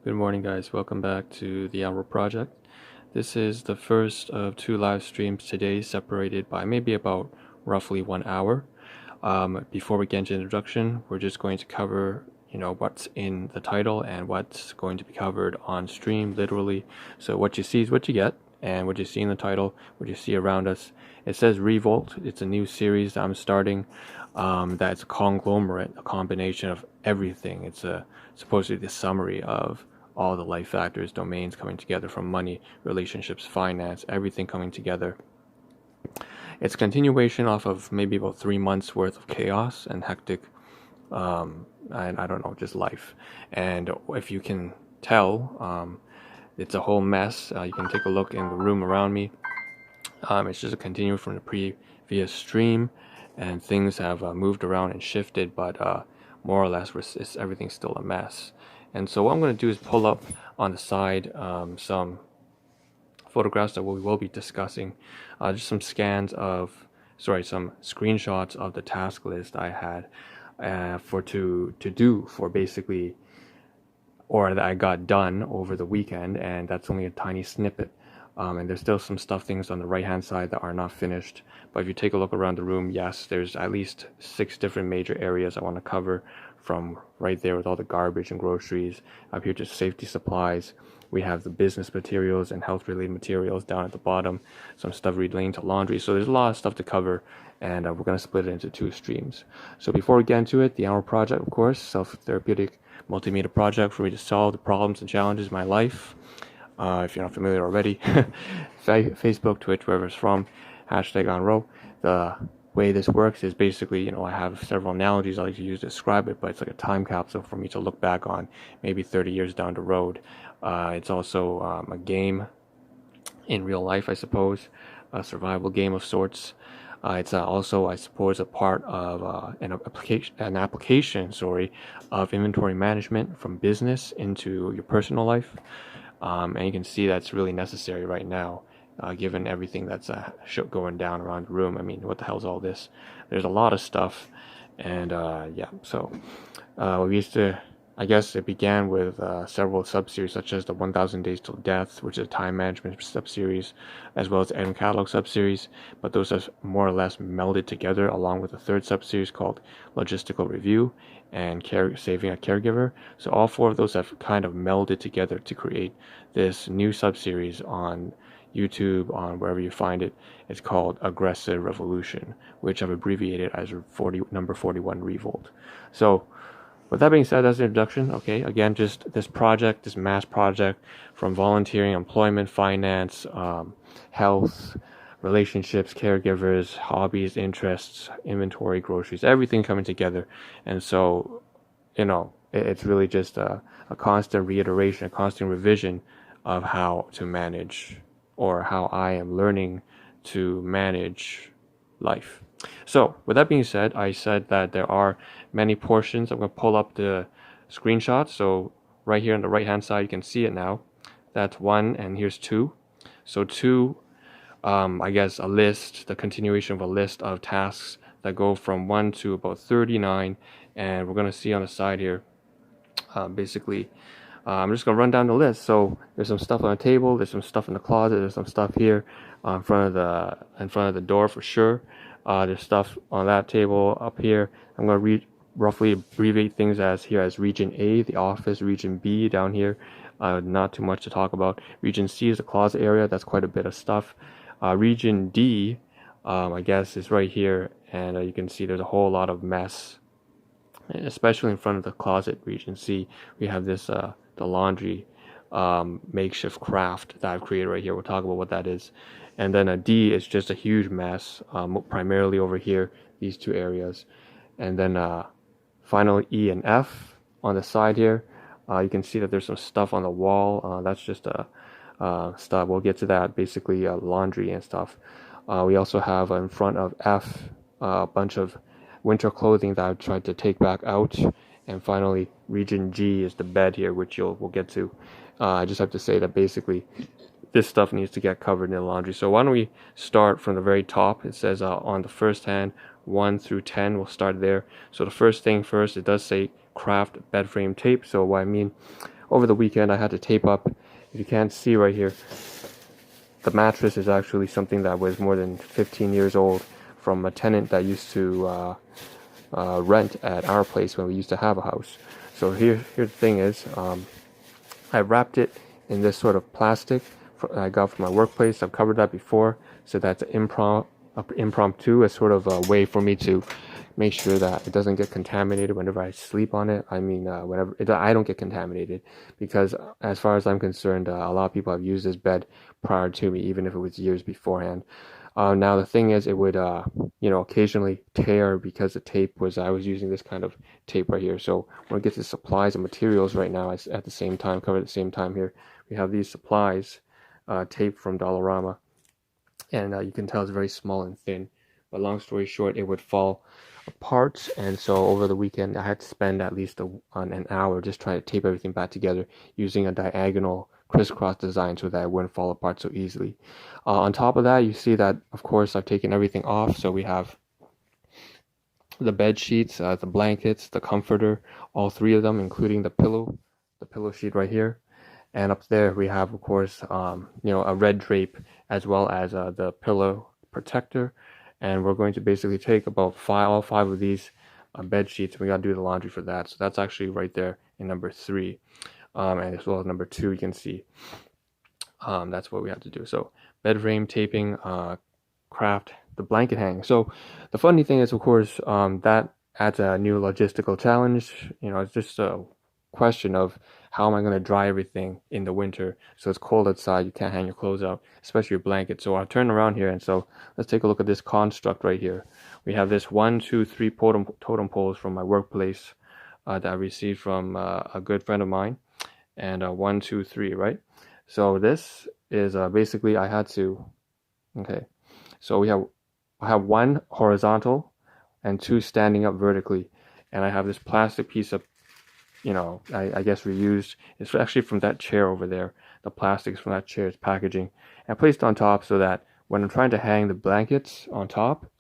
Good morning, guys. Welcome back to the Ahn Rho Project. This is the first of two live streams today, separated by maybe about roughly 1 hour. Before we get into the introduction, we're just going to cover, what's in the title and what's going to be covered on stream, literally. So what you see is what you get, and what you see in the title, what you see around us. It says Revolt. It's a new series that I'm starting. That's a conglomerate, a combination of everything. It's supposed to be the summary of all the life factors, domains coming together, from money, relationships, finance, everything coming together. It's a continuation off of maybe about 3 months worth of chaos and hectic, and I don't know, just life. And if you can tell, it's a whole mess. You can take a look in the room around me. It's just a continuation from the previous stream, and things have moved around and shifted, but more or less everything's still a mess. And so what I'm going to do is pull up on the side some photographs that we will be discussing, just some some screenshots of the task list I had for basically, or that I got done over the weekend, and that's only a tiny snippet. And there's still some things on the right hand side that are not finished. But if you take a look around the room, yes, there's at least 6 different major areas I want to cover, from right there with all the garbage and groceries, up here to safety supplies. We have the business materials and health related materials down at the bottom, some stuff relating to laundry. So there's a lot of stuff to cover, and we're going to split it into 2 streams. So before we get into it, the Ahn Rho Project, of course, self-therapeutic multimedia project for me to solve the problems and challenges in my life. If you're not familiar already, Facebook, Twitch, wherever it's from, hashtag Ahn Rho. The way this works is basically, I have several analogies I like to use to describe it, but it's like a time capsule for me to look back on maybe 30 years down the road. It's also a game in real life, I suppose, a survival game of sorts. It's also, I suppose, a part of an application of inventory management from business into your personal life. And you can see that's really necessary right now, given everything that's going down around the room. I mean, what the hell's all this? There's a lot of stuff, and so we used to, I guess it began with several sub-series, such as the 1000 Days Till Death, which is a time management sub-series, as well as the Item Catalog sub-series, but those have more or less melded together along with a third sub-series called Logistical Review and Saving a Caregiver. So all 4 of those have kind of melded together to create this new sub-series on YouTube, on wherever you find it. It's called Aggressive Revolution, which I've abbreviated as number 41 Revolt. So with that being said, that's the introduction. Okay, again, just this mass project, from volunteering, employment, finance, health, relationships, caregivers, hobbies, interests, inventory, groceries, everything coming together. And so, it's really just a constant reiteration, a constant revision of how to manage, or how I am learning to manage life. So with that being said, I said that there are many portions. I'm going to pull up the screenshot. So right here on the right hand side, you can see it now. That's 1, and here's 2. So 2, I guess a list, the continuation of a list of tasks that go from 1 to about 39. And we're going to see on the side here, basically, I'm just going to run down the list. So there's some stuff on the table, there's some stuff in the closet, there's some stuff here in front of the door for sure. There's stuff on that table up here. I'm going to roughly abbreviate things as Region A, the office. Region B down here, not too much to talk about. Region C is the closet area. That's quite a bit of stuff. Region D, I guess, is right here, and you can see there's a whole lot of mess, especially in front of the closet. Region C, we have this the laundry makeshift craft that I've created right here. We'll talk about what that is. And then a D is just a huge mess, primarily over here, these 2 areas. And then finally E and F on the side here. You can see that there's some stuff on the wall. That's just stuff. We'll get to that, basically laundry and stuff. We also have in front of F a bunch of winter clothing that I've tried to take back out. And finally, Region G is the bed here, which we'll get to. I just have to say that basically this stuff needs to get covered in the laundry. So why don't we start from the very top? It says on the first hand, 1 through 10. We'll start there. So the first thing first, it does say craft bed frame tape. So what I mean, over the weekend I had to tape up. If you can't see right here, the mattress is actually something that was more than 15 years old from a tenant that used to rent at our place when we used to have a house. So here the thing is, I wrapped it in this sort of plastic I got from my workplace. I've covered that before, so that's impromptu, a sort of a way for me to make sure that it doesn't get contaminated whenever I sleep on it. I mean, I don't get contaminated, because as far as I'm concerned, a lot of people have used this bed prior to me, even if it was years beforehand. Now the thing is, it would, occasionally tear because the tape I was using this kind of tape right here. So when it gets to supplies and materials right now, at the same time, covered at the same time here, we have these supplies, tape from Dollarama, and you can tell it's very small and thin. But long story short, it would fall apart, and so over the weekend I had to spend at least an hour just trying to tape everything back together using a diagonal crisscross design so that it wouldn't fall apart so easily. On top of that, you see that, of course, I've taken everything off. So we have the bed sheets, the blankets, the comforter, all three of them, including the pillow sheet right here. And up there we have, of course, a red drape, as well as the pillow protector. And we're going to basically take about all five of these bed sheets. We got to do the laundry for that. So that's actually right there in number 3. And as well as number 2, you can see that's what we have to do. So bed frame taping, craft the blanket hang. So the funny thing is, of course, that adds a new logistical challenge. It's just a question of how am I going to dry everything in the winter. So it's cold outside, you can't hang your clothes out, especially your blanket. So I'll turn around here, and so let's take a look at this construct right here. We have this 1, 2, 3 totem poles from my workplace that I received from a good friend of mine, and 1, 2, 3, right? So this is basically I had to, okay, so I have 1 horizontal and 2 standing up vertically, and I have this plastic piece of, I guess reused. It's actually from that chair over there. The plastics from that chair's packaging, and placed on top so that when I'm trying to hang the blankets on top,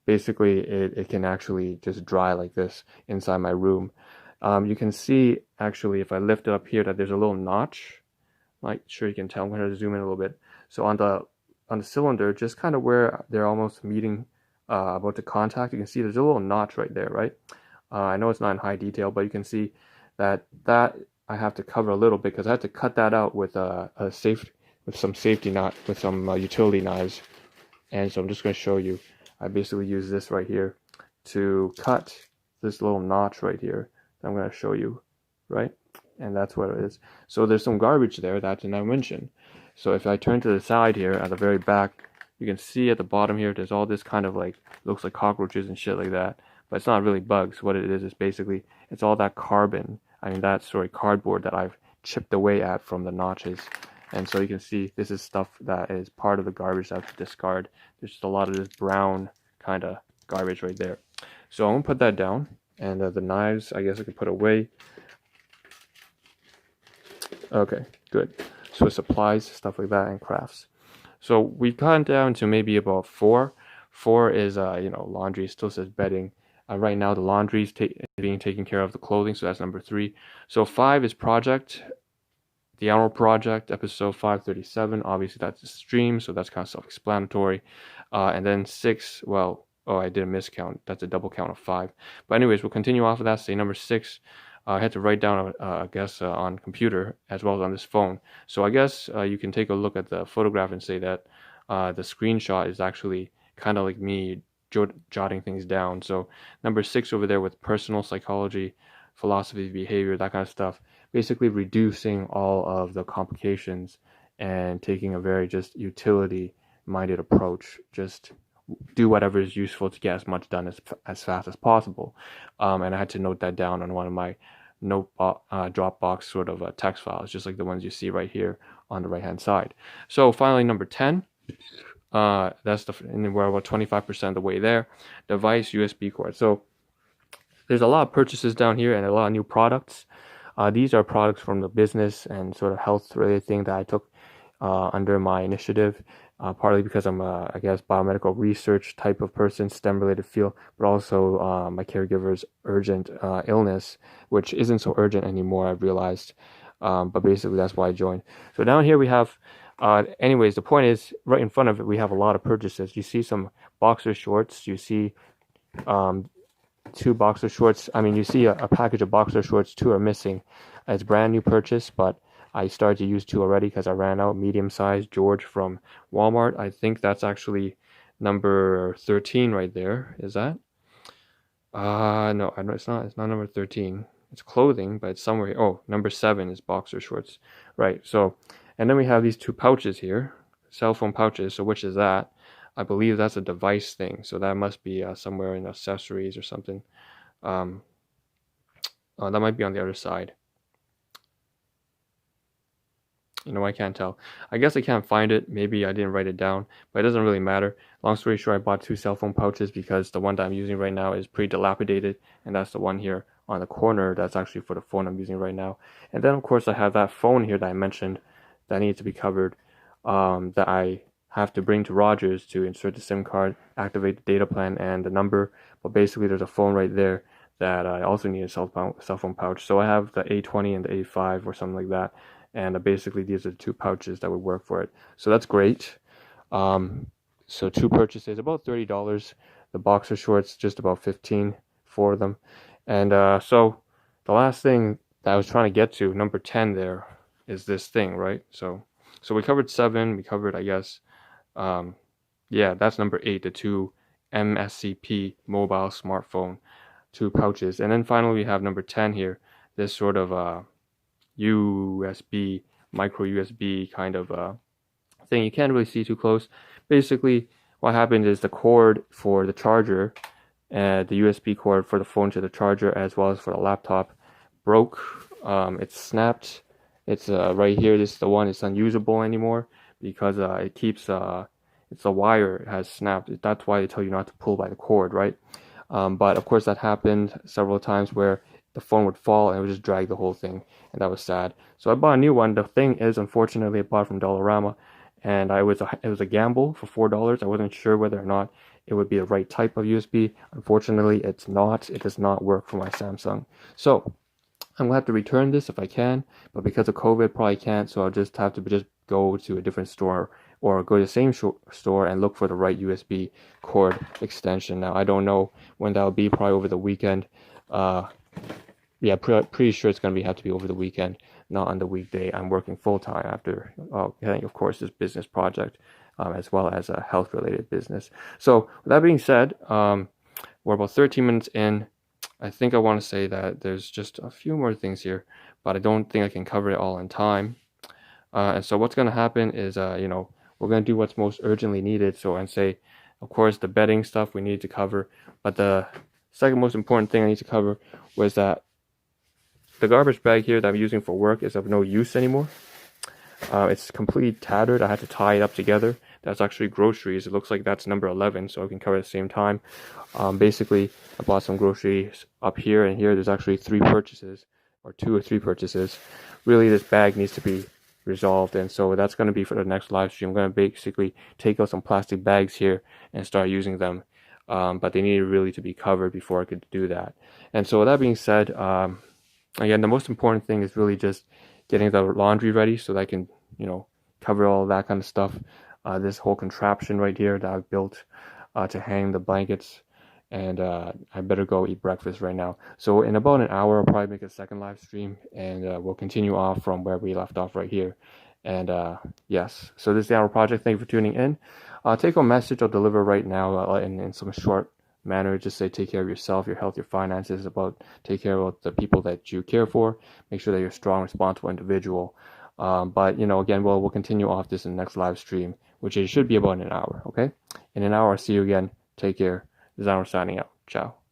basically it can actually just dry like this inside my room. You can see actually if I lift it up here that there's a little notch. I'm not sure you can tell. I'm going to zoom in a little bit. So on the cylinder, just kind of where they're almost meeting, about to contact, you can see there's a little notch right there, right? I know it's not in high detail, but you can see that I have to cover a little bit because I had to cut that out with some utility knives. And so I'm just going to show you. I basically use this right here to cut this little notch right here. I'm going to show you, right? And that's what it is. So there's some garbage there. That's a dimension. So if I turn to the side here at the very back, you can see at the bottom here, there's all this kind of looks like cockroaches and shit like that. But it's not really bugs. What it is basically, it's all that cardboard that I've chipped away at from the notches. And so you can see this is stuff that is part of the garbage that I have to discard. There's just a lot of this brown kind of garbage right there. So I'm going to put that down. And the knives, I guess I could put away. Okay, good. So supplies, stuff like that, and crafts. So we've gotten down to maybe about 4. 4 is, laundry. It still says bedding. Right now the laundry is being taken care of, the clothing, so that's number 3. So 5 is project, the Ahn Rho Project, episode 537. Obviously that's a stream, so that's kind of self-explanatory. And then 6, I did a miscount. That's a double count of 5. But anyways, we'll continue off of that. Say number 6. I had to write down, on computer as well as on this phone. So I guess you can take a look at the photograph and say that the screenshot is actually kind of like me jotting things down. So number 6 over there with personal psychology, philosophy, behavior, that kind of stuff, basically reducing all of the complications and taking a very just utility-minded approach. Just do whatever is useful to get as much done as fast as possible. And I had to note that down on one of my Dropbox sort of text files, just like the ones you see right here on the right hand side. So finally, number 10, we're about 25% of the way there. Device USB cord. So there's a lot of purchases down here and a lot of new products. These are products from the business and sort of health related thing that I took under my initiative, partly because I'm I guess biomedical research type of person, STEM related field, but also my caregiver's urgent illness, which isn't so urgent anymore, I've realized. But basically that's why I joined. So down here we have, anyways, the point is right in front of it we have a lot of purchases. You see some boxer shorts, you see 2 boxer shorts. I mean, you see a package of boxer shorts, 2 are missing. It's brand new purchase, but I started to use 2 already because I ran out. Medium size, George from Walmart. I think that's actually number 13 right there. Is that? No, I know it's not. It's not number 13. It's clothing, but it's somewhere here. Oh, number 7 is boxer shorts. Right. So, and then we have these 2 pouches here, cell phone pouches. So which is that? I believe that's a device thing. So that must be somewhere in accessories or something. That might be on the other side. I can't tell. I guess I can't find it. Maybe I didn't write it down, but it doesn't really matter. Long story short, I bought 2 cell phone pouches because the one that I'm using right now is pretty dilapidated, and that's the one here on the corner that's actually for the phone I'm using right now. And then of course I have that phone here that I mentioned that needs to be covered, that I have to bring to Rogers to insert the SIM card, activate the data plan and the number. But basically there's a phone right there that I also need a cell phone pouch. So I have the A20 and the A5 or something like that. And basically these are the 2 pouches that would work for it. So that's great. So 2 purchases, about $30. The boxer shorts, just about 15 for them. And so the last thing that I was trying to get to, number 10 there, is this thing, right? So we covered 7, we covered, I guess, yeah, that's number 8, the 2 MSCP mobile smartphone, 2 pouches. And then finally we have number 10 here, this sort of USB, micro USB kind of thing. You can't really see too close. Basically, what happened is the cord for the charger, the USB cord for the phone to the charger, as well as for the laptop, broke. It's snapped. It's right here. This is the one. It's unusable anymore because it keeps. It's the wire has snapped. That's why they tell you not to pull by the cord, right? But of course, that happened several times where the phone would fall and it would just drag the whole thing, and that was sad. So I bought a new one. The thing is, unfortunately, I bought it from Dollarama, and it was a gamble for $4. I wasn't sure whether or not it would be the right type of USB. Unfortunately, it's not. It does not work for my Samsung. So I'm gonna have to return this if I can, but because of COVID, probably can't. So I'll just have to just go to a different store or go to the same store and look for the right USB cord extension. Now I don't know when that'll be. Probably over the weekend. Yeah, pretty sure it's going to have to be over the weekend, not on the weekday. I'm working full-time after, of course, this business project, as well as a health-related business. So with that being said, we're about 13 minutes in. I think I want to say that there's just a few more things here, but I don't think I can cover it all in time. And so what's going to happen is, we're going to do what's most urgently needed. So, and say, of course, the bedding stuff we need to cover, but the second most important thing I need to cover was that the garbage bag here that I'm using for work is of no use anymore. It's completely tattered. I had to tie it up together. That's actually groceries. It looks like that's number 11, so I can cover at the same time. Basically, I bought some groceries up here and here. There's actually 3 purchases, or 2 or 3 purchases. Really, this bag needs to be resolved, and so that's going to be for the next live stream. I'm going to basically take out some plastic bags here and start using them. But they needed really to be covered before I could do that. And so with that being said, again, the most important thing is really just getting the laundry ready so that I can, cover all that kind of stuff. This whole contraption right here that I've built to hang the blankets. And I better go eat breakfast right now. So in about an hour, I'll probably make a second live stream, and we'll continue off from where we left off right here. And yes, so this is the Ahn Rho Project. Thank you for tuning in. Take home message I'll deliver right now in some short manner. Just say take care of yourself, your health, your finances, take care of the people that you care for. Make sure that you're a strong, responsible individual. But again, we'll continue off this in the next live stream, which should be about an hour. Okay, in an hour, I'll see you again. Take care. This is Ahn Rho signing out. Ciao.